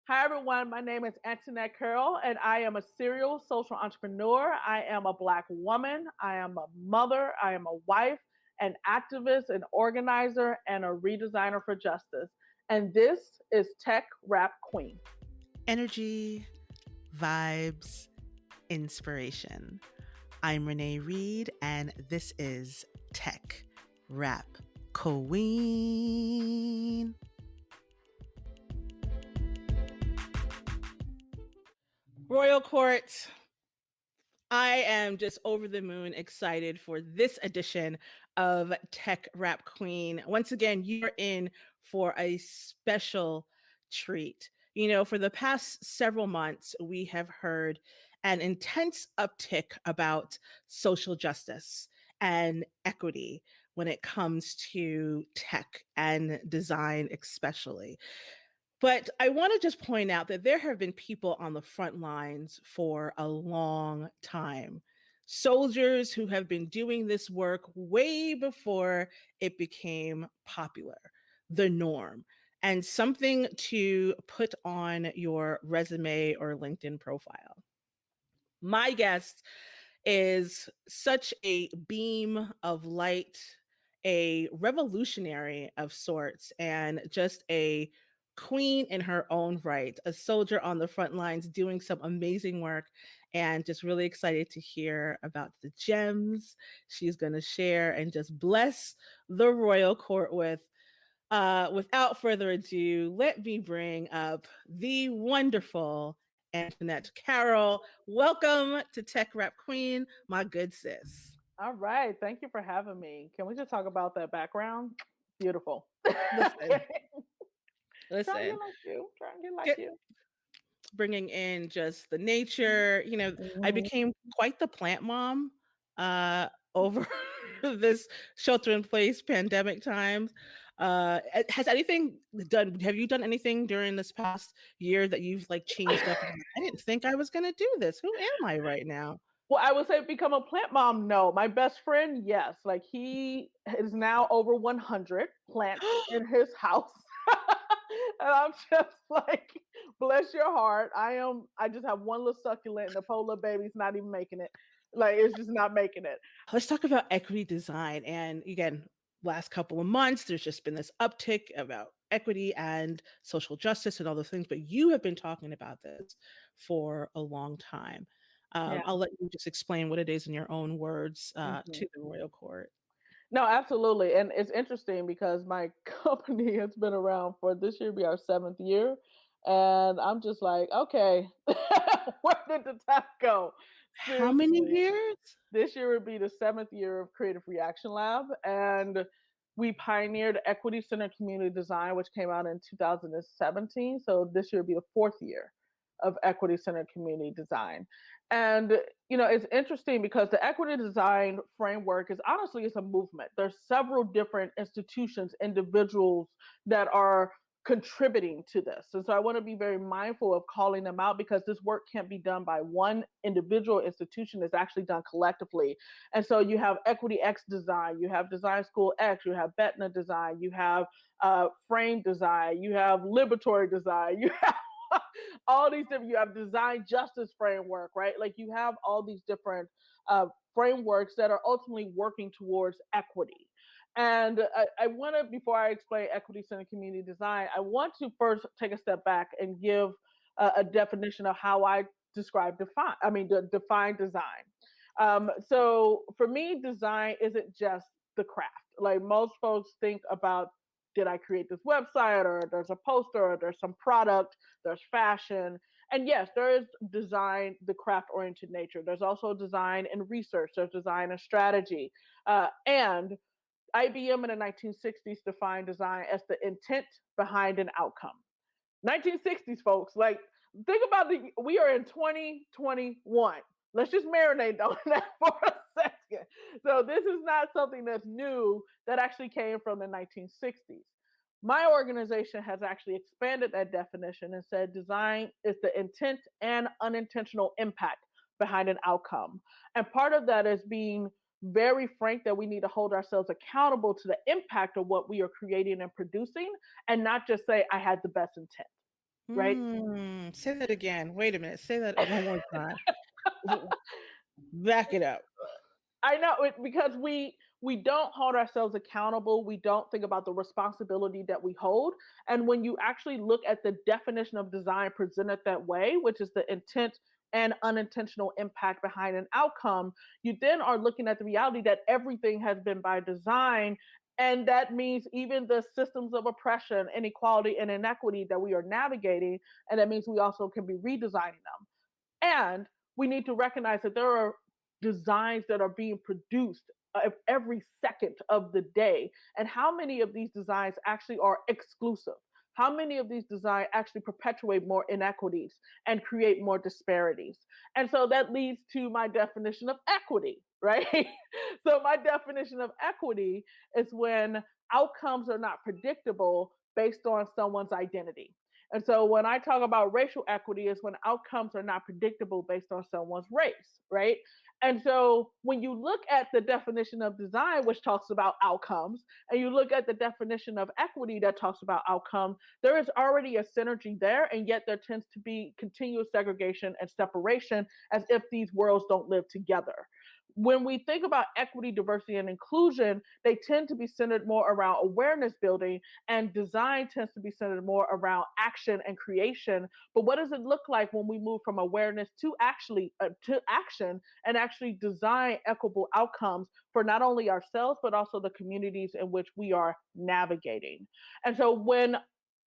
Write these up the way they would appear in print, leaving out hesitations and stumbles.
Hi, everyone. My name is Antionette Carroll, and I am a serial social entrepreneur. I am a Black woman. I am a mother. I am a wife, an activist, an organizer, and a redesigner for justice. And this is Tech Rap Queen. Energy, vibes, inspiration. I'm Renee Reed, and this is Tech Rap Queen. Royal Court, I am just over the moon excited for this edition of Tech Rap Queen. Once again, you're in for a special treat. For the past several months, we have heard an intense uptick about social justice and equity when it comes to tech and design, especially. But I want to just point out that there have been people on the front lines for a long time. Soldiers who have been doing this work way before it became popular, the norm, and something to put on your resume or LinkedIn profile. My guest is such a beam of light, a revolutionary of sorts, and just a queen in her own right, a soldier on the front lines doing some amazing work, and just really excited to hear about the gems she's going to share and just bless the royal court with. Without further ado, let me bring up the wonderful Antionette Carroll. Welcome to Tech Rap Queen, my good sis. All right. Thank you for having me. Can we just talk about that background? Beautiful. Listen, Trying to get listen. like you. Trying to get like Get you. bringing in just the nature. I Mhm. became quite the plant mom over this shelter in place pandemic times. Has anything done? Have you done anything during this past year that you've like changed up? I didn't think I was going to do this. Who am I right now? Well, I would say become a plant mom. No, my best friend, yes. Like he is now over 100 plants in his house. And I'm just like, bless your heart. I just have one little succulent and the polar baby's not even making it. Like, it's just not making it. Let's talk about equity design. And again, last couple of months, there's just been this uptick about equity and social justice and all those things. But you have been talking about this for a long time. Yeah. I'll let you just explain what it is in your own words Mhm. to the royal court. No, absolutely. And it's interesting because my company has been around for this year, be our 7th year. And I'm just like, okay, where did the time go? How many Seriously. years? This year would be the 7th year of Creative Reaction Lab. And we pioneered Equity Center Community Design, which came out in 2017. So this year would be the 4th year of Equity Center Community Design. And it's interesting because the equity design framework is honestly it's a movement. There's several different institutions, individuals that are contributing to this. And so I want to be very mindful of calling them out because this work can't be done by one individual institution. It's actually done collectively. And so you have Equity X Design, you have Design School X, you have Betna Design, you have Frame Design, you have Liberatory Design, you have all these different, you have design justice framework, right? Like you have all these different frameworks that are ultimately working towards equity. And I want to, before I explain equity centered community design, I want to first take a step back and give a definition of how I define design. So for me, design isn't just the craft. Like most folks think about, did I create this website, or there's a poster, or there's some product, there's fashion. And yes, there is design, the craft oriented nature. There's also design and research, there's design and strategy. And IBM in the 1960s defined design as the intent behind an outcome. 1960s, folks. Like, think about we are in 2021. Let's just marinate on that for a second. So this is not something that's new that actually came from the 1960s. My organization has actually expanded that definition and said design is the intent and unintentional impact behind an outcome. And part of that is being very frank that we need to hold ourselves accountable to the impact of what we are creating and producing and not just say, I had the best intent. right? Say that again. Wait a minute. Say that one more time. W- Back it up. I know it because we don't hold ourselves accountable. We don't think about the responsibility that we hold. And when you actually look at the definition of design presented that way, which is the intent and unintentional impact behind an outcome, you then are looking at the reality that everything has been by design. And that means even the systems of oppression, inequality, and inequity that we are navigating. And that means we also can be redesigning them. And we need to recognize that there are designs that are being produced every second of the day. And how many of these designs actually are exclusive? How many of these designs actually perpetuate more inequities and create more disparities? And so that leads to my definition of equity, right? So, my definition of equity is when outcomes are not predictable based on someone's identity. And so when I talk about racial equity is when outcomes are not predictable based on someone's race, right? And so when you look at the definition of design, which talks about outcomes, and you look at the definition of equity that talks about outcome, there is already a synergy there, and yet there tends to be continuous segregation and separation as if these worlds don't live together. When we think about equity, diversity, and inclusion, they tend to be centered more around awareness building, and design tends to be centered more around action and creation. But what does it look like when we move from awareness to actually to action and actually design equitable outcomes for not only ourselves but also the communities in which we are navigating? And so when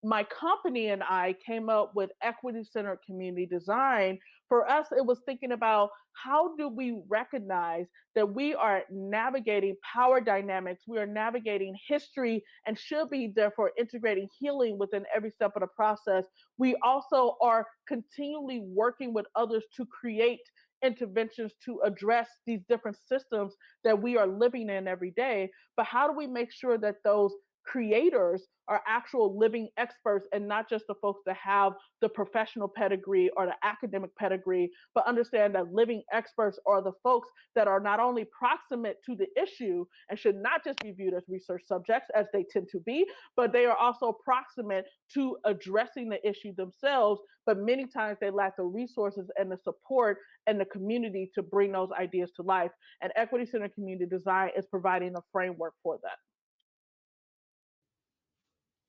my company and I came up with equity centered community design, for us it was thinking about how do we recognize that we are navigating power dynamics, we are navigating history, and should be therefore integrating healing within every step of the process. We also are continually working with others to create interventions to address these different systems that we are living in every day. But how do we make sure that those creators are actual living experts and not just the folks that have the professional pedigree or the academic pedigree, but understand that living experts are the folks that are not only proximate to the issue and should not just be viewed as research subjects, as they tend to be, but they are also proximate to addressing the issue themselves. But many times they lack the resources and the support and the community to bring those ideas to life. And equity centered community design is providing a framework for that.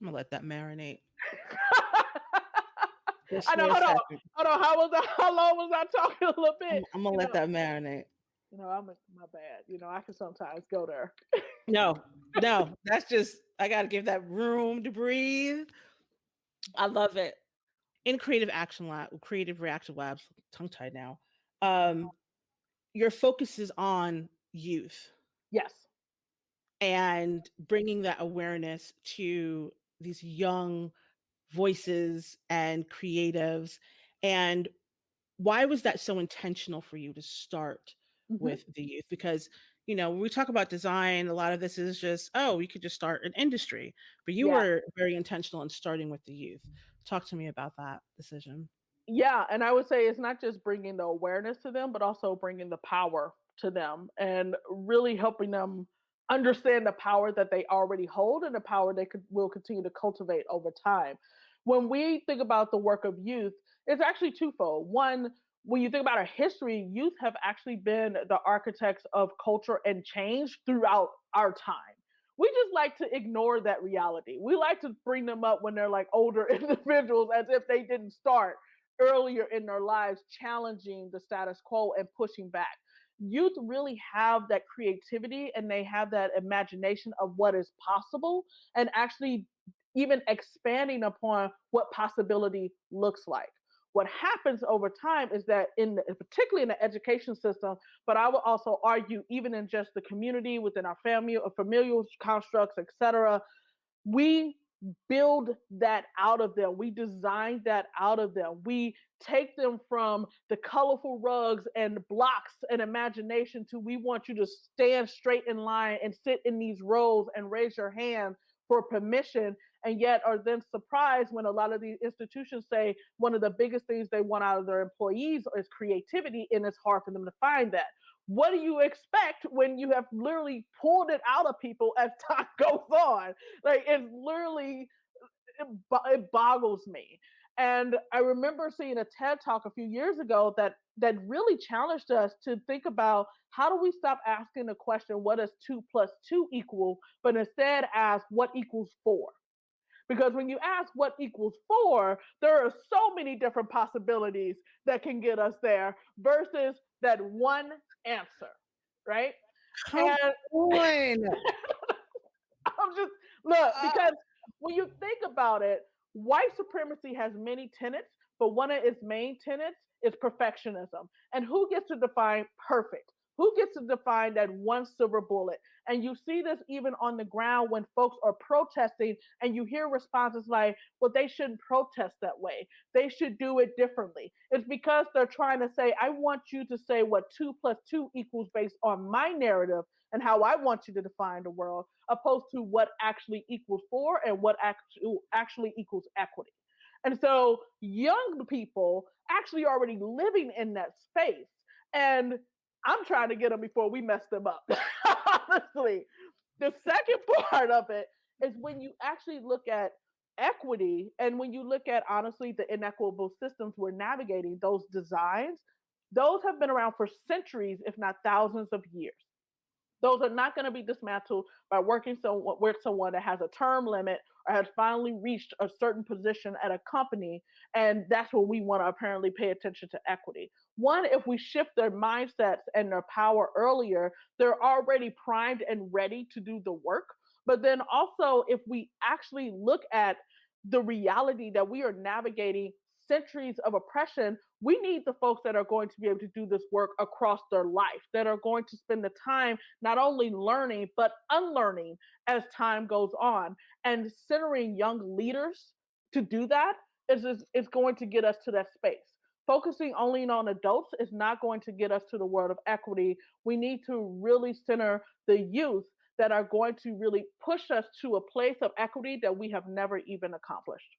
I'm gonna let that marinate just I know. for a Hold on. second. Hold on. How was I? How long was I talking? A little bit. I'm gonna You let know. that marinate. I'm my bad. I can sometimes go there. No, no, that's just I gotta give that room to breathe. I love it. In creative reaction labs, tongue tied now. Um, your focus is on youth Yes. and bringing that awareness to these young voices and creatives. And why was that so intentional for you to start Hmm. with the youth? Because, when we talk about design, a lot of this is just, oh, we could just start an industry. But you Yeah. were very intentional in starting with the youth. Talk to me about that decision. Yeah, and I would say it's not just bringing the awareness to them, but also bringing the power to them and really helping them understand the power that they already hold and the power they will continue to cultivate over time. When we think about the work of youth, it's actually twofold. One, when you think about our history, youth have actually been the architects of culture and change throughout our time. We just like to ignore that reality. We like to bring them up when they're like older individuals as if they didn't start earlier in their lives, challenging the status quo and pushing back. Youth really have that creativity and they have that imagination of what is possible and actually even expanding upon what possibility looks like. What happens over time is that particularly in the education system, but I would also argue even in just the community within our family or familial constructs, etc., we build that out of them. We design that out of them. We take them from the colorful rugs and blocks and imagination to we want you to stand straight in line and sit in these rows and raise your hand for permission, and yet are then surprised when a lot of these institutions say one of the biggest things they want out of their employees is creativity, and it's hard for them to find that. What do you expect when you have literally pulled it out of people as time goes on? Like it's literally it boggles me. And I remember seeing a TED talk a few years ago that really challenged us to think about how do we stop asking the question, what does 2 plus 2 equal, but instead ask what equals 4? Because when you ask what equals 4, there are so many different possibilities that can get us there versus that one answer, right? Come And on. I'm just look Uh, because when you think about it, white supremacy has many tenets, but one of its main tenets is perfectionism. And who gets to define perfect? Who gets to define that one silver bullet? And you see this even on the ground when folks are protesting, and you hear responses like, well, they shouldn't protest that way. They should do it differently. It's because they're trying to say, I want you to say what 2 plus 2 equals based on my narrative and how I want you to define the world, opposed to what actually equals 4 and what actually equals equity. And so young people actually already living in that space. And I'm trying to get them before we mess them up. Honestly. The second part of it is when you actually look at equity and when you look at honestly the inequitable systems we're navigating, those designs, those have been around for centuries, if not thousands of years. Those are not going to be dismantled by working with someone that has a term limit or has finally reached a certain position at a company. And that's what we want to apparently pay attention to equity. One, if we shift their mindsets and their power earlier, they're already primed and ready to do the work. But then also, if we actually look at the reality that we are navigating centuries of oppression, we need the folks that are going to be able to do this work across their life, that are going to spend the time not only learning, but unlearning as time goes on. And centering young leaders to do that is going to get us to that space. Focusing only on adults is not going to get us to the world of equity. We need to really center the youth that are going to really push us to a place of equity that we have never even accomplished.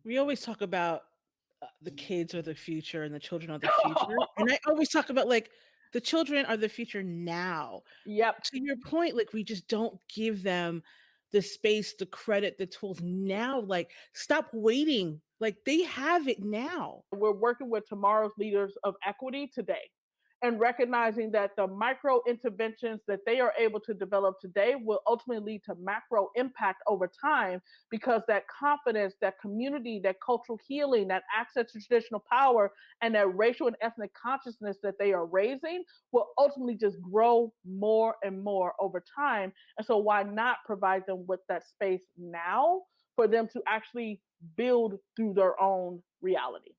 we always talk about the kids are the future and the children are the future. And I always talk about like the children are the future now. Yep. To your point, like we just don't give them the space, the credit, the tools now. Like stop waiting. Like they have it now. We're working with tomorrow's leaders of equity today and recognizing that the micro interventions that they are able to develop today will ultimately lead to macro impact over time because that confidence, that community, that cultural healing, that access to traditional power, and that racial and ethnic consciousness that they are raising will ultimately just grow more and more over time. And so, why not provide them with that space now for them to actually build through their own reality?